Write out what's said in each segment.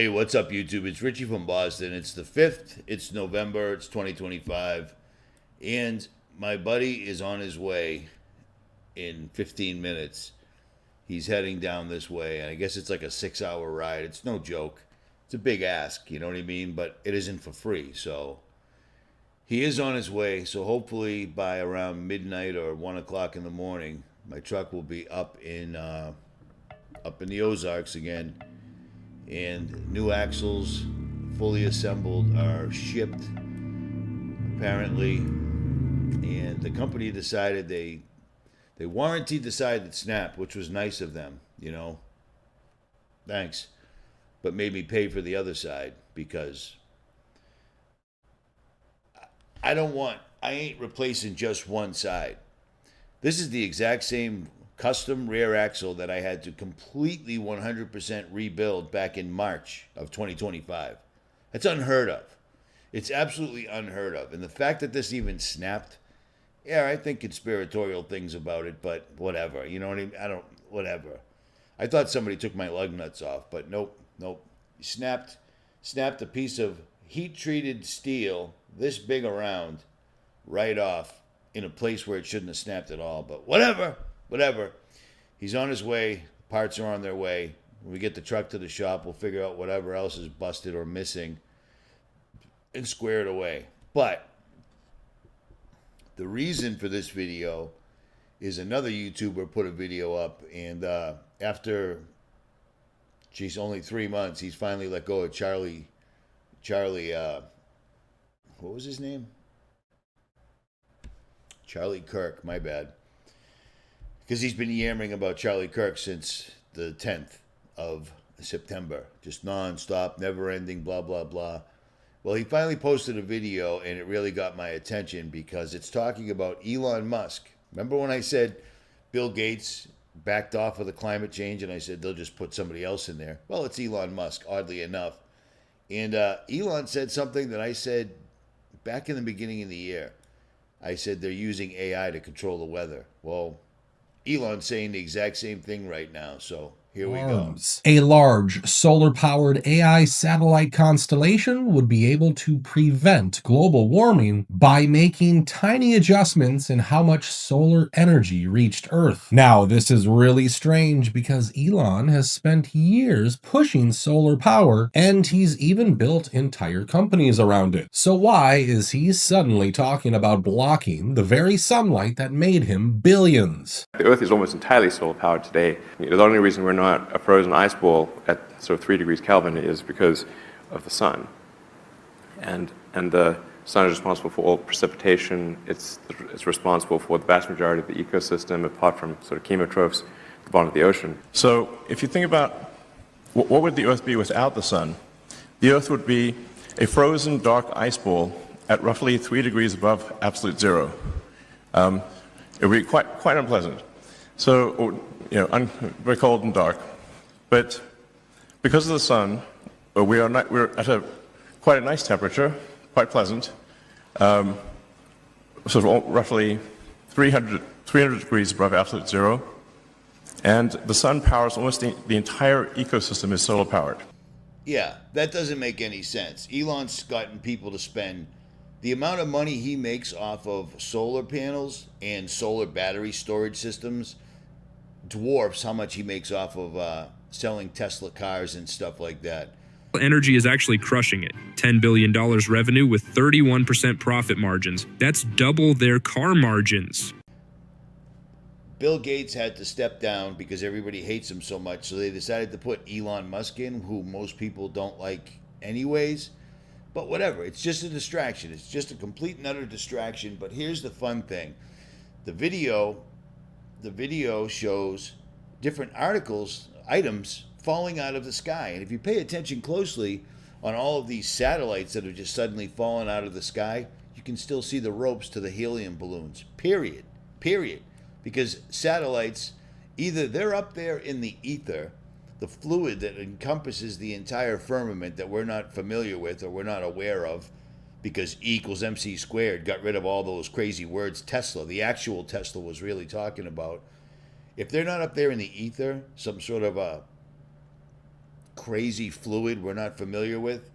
Hey, what's up, YouTube? It's Richie from Boston. It's the 5th. It's November. It's 2025. And my buddy is on his way in 15 minutes. He's heading down this way. And I guess it's like a 6-hour ride. It's no joke. It's a big ask, you know what I mean? But it isn't for free. So he is on his way. So hopefully by around midnight or 1 o'clock in the morning, my truck will be up in the Ozarks again. And new axles, fully assembled, are shipped, apparently. And the company decided they warranted the side that snapped, which was nice of them, you know. Thanks. But made me pay for the other side because I ain't replacing just one side. This is the exact same custom rear axle that I had to completely 100% rebuild back in March of 2025. That's unheard of. It's absolutely unheard of. And the fact that this even snapped, yeah, I think conspiratorial things about it, but whatever. You know what I mean? Whatever. I thought somebody took my lug nuts off, but nope. Snapped a piece of heat-treated steel this big around right off in a place where it shouldn't have snapped at all, but whatever. He's on his way. Parts are on their way. When we get the truck to the shop, we'll figure out whatever else is busted or missing and square it away. But the reason for this video is another YouTuber put a video up, and after, only 3 months, he's finally let go of Charlie, what was his name? Charlie Kirk, my bad. Because he's been yammering about Charlie Kirk since the 10th of September. Just nonstop, never-ending, blah, blah, blah. Well, he finally posted a video, and it really got my attention because it's talking about Elon Musk. Remember when I said Bill Gates backed off of the climate change, and I said they'll just put somebody else in there? Well, it's Elon Musk, oddly enough. And Elon said something that I said back in the beginning of the year. I said they're using AI to control the weather. Well, Elon's saying the exact same thing right now, so here we go. A large solar-powered AI satellite constellation would be able to prevent global warming by making tiny adjustments in how much solar energy reached Earth. Now, this is really strange because Elon has spent years pushing solar power, and he's even built entire companies around it. So why is he suddenly talking about blocking the very sunlight that made him billions? The Earth is almost entirely solar-powered today. The only reason we're not a frozen ice ball at sort of 3 degrees Kelvin is because of the sun. And the sun is responsible for all precipitation. It's responsible for the vast majority of the ecosystem, apart from sort of chemotrophs at the bottom of the ocean. So if you think about what would the Earth be without the sun? The Earth would be a frozen dark ice ball at roughly 3 degrees above absolute zero. It would be quite unpleasant. So, very cold and dark. But because of the sun, we're at quite a nice temperature, quite pleasant, sort of roughly 300 degrees above absolute zero. And the sun powers almost the entire ecosystem is solar powered. Yeah, that doesn't make any sense. Elon's gotten people to spend the amount of money he makes off of solar panels and solar battery storage systems dwarfs how much he makes off of selling Tesla cars and stuff like that. Energy is actually crushing it. $10 billion revenue with 31% profit margins. That's double their car margins. Bill Gates had to step down because everybody hates him so much, so they decided to put Elon Musk in, who most people don't like anyways. But whatever, it's just a distraction. It's just a complete and utter distraction. But here's the fun thing. The video shows different items falling out of the sky. And if you pay attention closely on all of these satellites that have just suddenly fallen out of the sky, you can still see the ropes to the helium balloons. Period. Because satellites, either they're up there in the ether, the fluid that encompasses the entire firmament that we're not familiar with or we're not aware of, because E equals MC squared got rid of all those crazy words Tesla, the actual Tesla, was really talking about. If they're not up there in the ether, some sort of a crazy fluid we're not familiar with.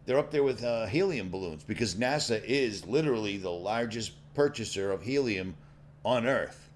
They're up there with helium balloons because NASA is literally the largest purchaser of helium on Earth.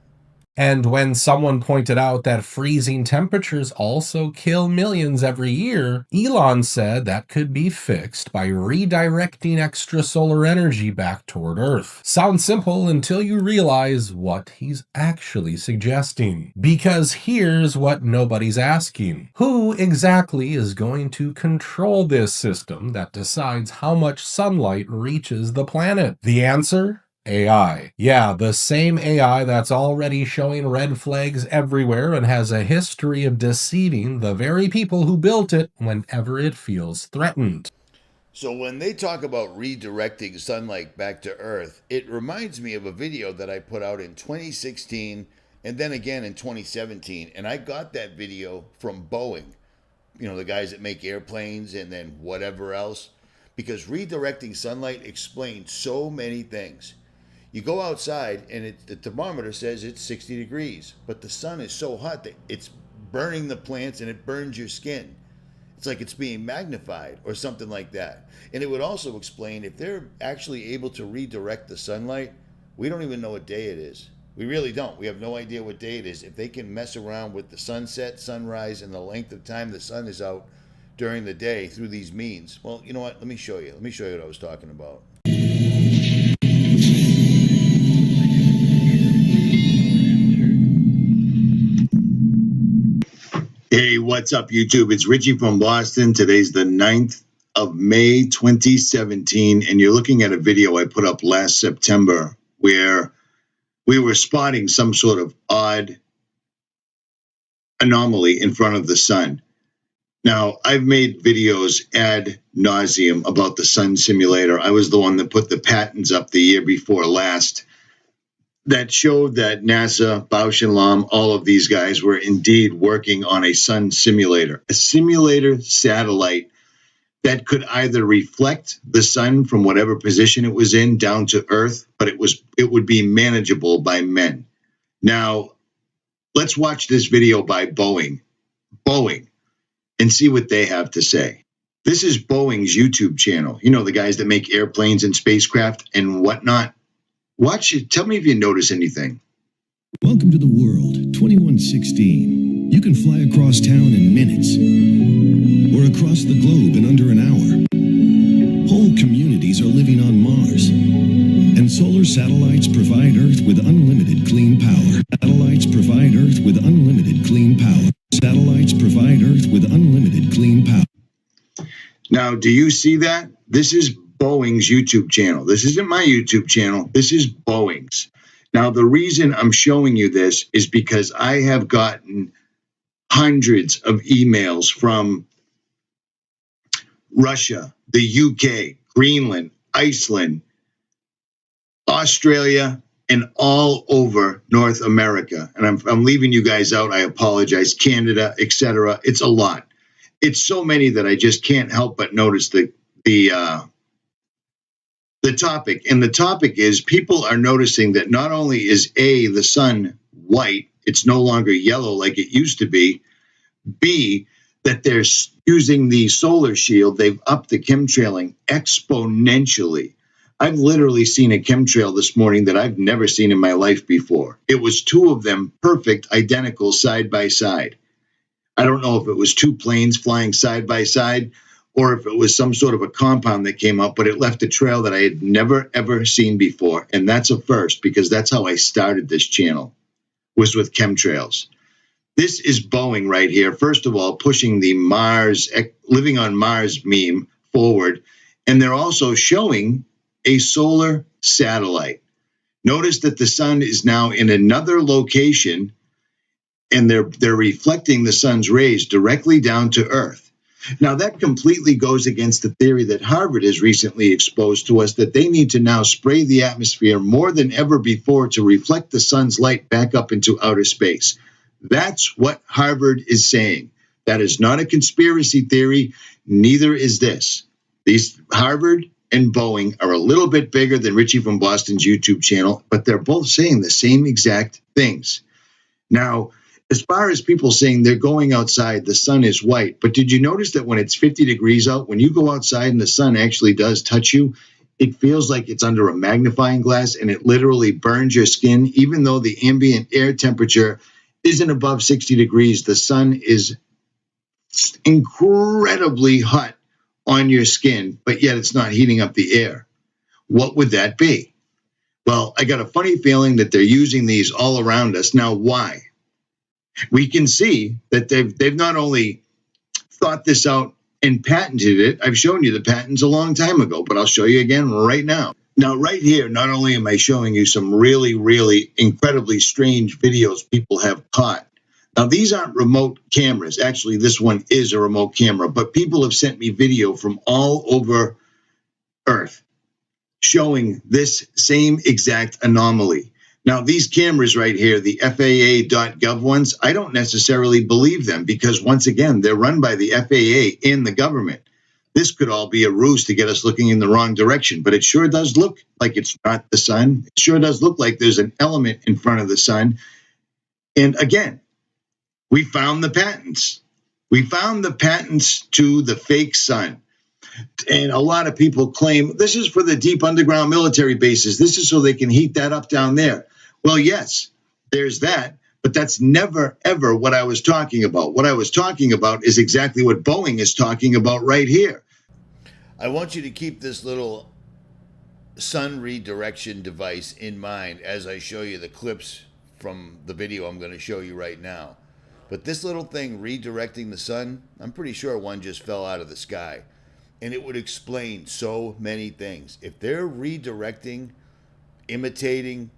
And when someone pointed out that freezing temperatures also kill millions every year, Elon said that could be fixed by redirecting extra solar energy back toward Earth. Sounds simple until you realize what he's actually suggesting. Because here's what nobody's asking. Who exactly is going to control this system that decides how much sunlight reaches the planet? The answer? AI. Yeah, the same AI that's already showing red flags everywhere and has a history of deceiving the very people who built it whenever it feels threatened. So when they talk about redirecting sunlight back to Earth, it reminds me of a video that I put out in 2016 and then again in 2017. And I got that video from Boeing, you know, the guys that make airplanes and then whatever else, because redirecting sunlight explains so many things. You go outside and the thermometer says it's 60 degrees, but the sun is so hot that it's burning the plants and it burns your skin. It's like it's being magnified or something like that. And it would also explain if they're actually able to redirect the sunlight, we don't even know what day it is. We really don't. We have no idea what day it is. If they can mess around with the sunset, sunrise, and the length of time the sun is out during the day through these means, well, you know what? Let me show you. Let me show you what I was talking about. Hey, what's up, YouTube? It's Richie from Boston. Today's the 9th of May, 2017, and you're looking at a video I put up last September where we were spotting some sort of odd anomaly in front of the sun. Now, I've made videos ad nauseum about the sun simulator. I was the one that put the patents up the year before last that showed that NASA, 𝗏𝗏𝗯𝗲𝗏, all of these guys were indeed working on a sun simulator, a simulator satellite that could either reflect the sun from whatever position it was in down to Earth, but it would be manageable by men. Now, let's watch this video by Boeing, and see what they have to say. This is Boeing's YouTube channel. You know, the guys that make airplanes and spacecraft and whatnot. Watch it. Tell me if you notice anything. Welcome to the world, 2116. You can fly across town in minutes, or across the globe in under an hour. Whole communities are living on Mars, and solar satellites provide Earth with unlimited clean power. Satellites provide Earth with unlimited clean power. Satellites provide Earth with unlimited clean power. Now, do you see that? This is Boeing's YouTube channel. This isn't my YouTube channel. This is Boeing's. Now, the reason I'm showing you this is because I have gotten hundreds of emails from Russia, the UK, Greenland, Iceland, Australia, and all over North America. And I'm leaving you guys out. I apologize. Canada, etc. It's a lot. It's so many that I just can't help but notice the topic. And the topic is people are noticing that not only is A, the sun white, it's no longer yellow like it used to be. B, that they're using the solar shield. They've upped the chemtrailing exponentially. I've literally seen a chemtrail this morning that I've never seen in my life before. It was two of them, perfect, identical, side by side. I don't know if it was two planes flying side by side or if it was some sort of a compound that came up, but it left a trail that I had never, ever seen before. And that's a first, because that's how I started this channel, was with chemtrails. This is Boeing right here. First of all, pushing the Mars, living on Mars meme forward. And they're also showing a solar satellite. Notice that the sun is now in another location, and they're reflecting the sun's rays directly down to Earth. Now, that completely goes against the theory that Harvard has recently exposed to us, that they need to now spray the atmosphere more than ever before to reflect the sun's light back up into outer space. That's what Harvard is saying. That is not a conspiracy theory. Neither is this. These Harvard and Boeing are a little bit bigger than Richie from Boston's YouTube channel, but they're both saying the same exact things. Now, As far as people saying they're going outside, the sun is white. But did you notice that when it's 50 degrees out, when you go outside and the sun actually does touch you, it feels like it's under a magnifying glass and it literally burns your skin, even though the ambient air temperature isn't above 60 degrees. The sun is incredibly hot on your skin, but yet it's not heating up the air. What would that be? Well, I got a funny feeling that they're using these all around us. Now, why? We can see that they've not only thought this out and patented it. I've shown you the patents a long time ago, but I'll show you again right now. Now, right here, not only am I showing you some really, really incredibly strange videos people have caught. Now, these aren't remote cameras. Actually, this one is a remote camera, but people have sent me video from all over Earth showing this same exact anomaly. Now, these cameras right here, the FAA.gov ones, I don't necessarily believe them because, once again, they're run by the FAA and the government. This could all be a ruse to get us looking in the wrong direction, but it sure does look like it's not the sun. It sure does look like there's an element in front of the sun. And again, we found the patents. We found the patents to the fake sun. And a lot of people claim this is for the deep underground military bases. This is so they can heat that up down there. Well, yes, there's that, but that's never, ever what I was talking about. What I was talking about is exactly what Boeing is talking about right here. I want you to keep this little sun redirection device in mind as I show you the clips from the video I'm going to show you right now. But this little thing redirecting the sun, I'm pretty sure one just fell out of the sky. And it would explain so many things. If they're redirecting, imitating,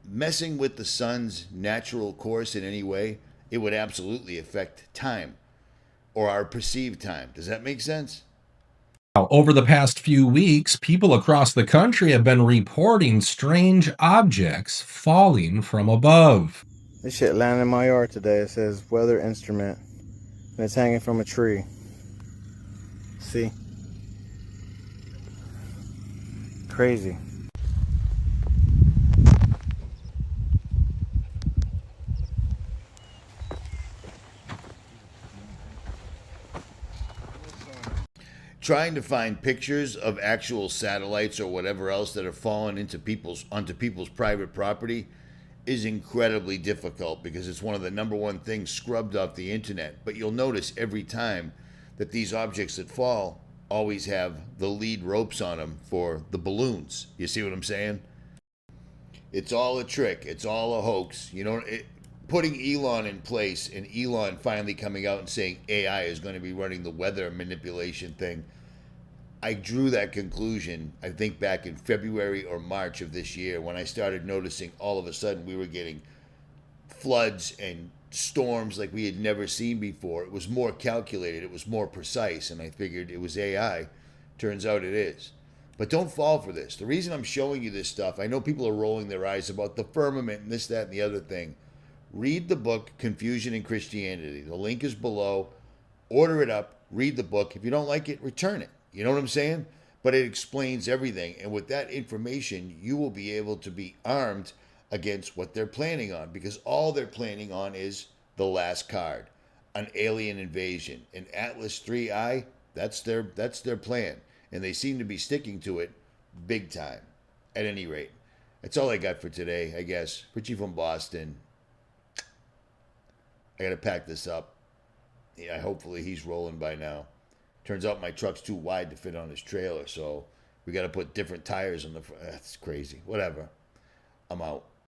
messing with the sun's natural course in any way, it would absolutely affect time or our perceived time. Does that make sense? Now, over the past few weeks, people across the country have been reporting strange objects falling from above. This shit landed in my yard today. It says weather instrument, and it's hanging from a tree. See? Crazy. Trying to find pictures of actual satellites or whatever else that have fallen onto people's private property is incredibly difficult because it's one of the number one things scrubbed off the internet. But you'll notice every time that these objects that fall always have the lead ropes on them for the balloons. You see what I'm saying? It's all a trick. It's all a hoax. You know, putting Elon in place and Elon finally coming out and saying AI is going to be running the weather manipulation thing. I drew that conclusion, I think, back in February or March of this year when I started noticing all of a sudden we were getting floods and storms like we had never seen before. It was more calculated. It was more precise. And I figured it was AI. Turns out it is. But don't fall for this. The reason I'm showing you this stuff, I know people are rolling their eyes about the firmament and this, that, and the other thing. Read the book, Confusion in Christianity. The link is below. Order it up. Read the book. If you don't like it, return it. You know what I'm saying? But it explains everything. And with that information, you will be able to be armed against what they're planning on, because all they're planning on is the last card, an alien invasion, an Atlas 3I. That's their plan, and they seem to be sticking to it big time. At any rate, that's all I got for today, I guess. Richie from Boston. I gotta pack this up. Yeah, hopefully he's rolling by now. Turns out my truck's too wide to fit on his trailer, so we gotta put different tires on the front. That's crazy. Whatever. I'm out.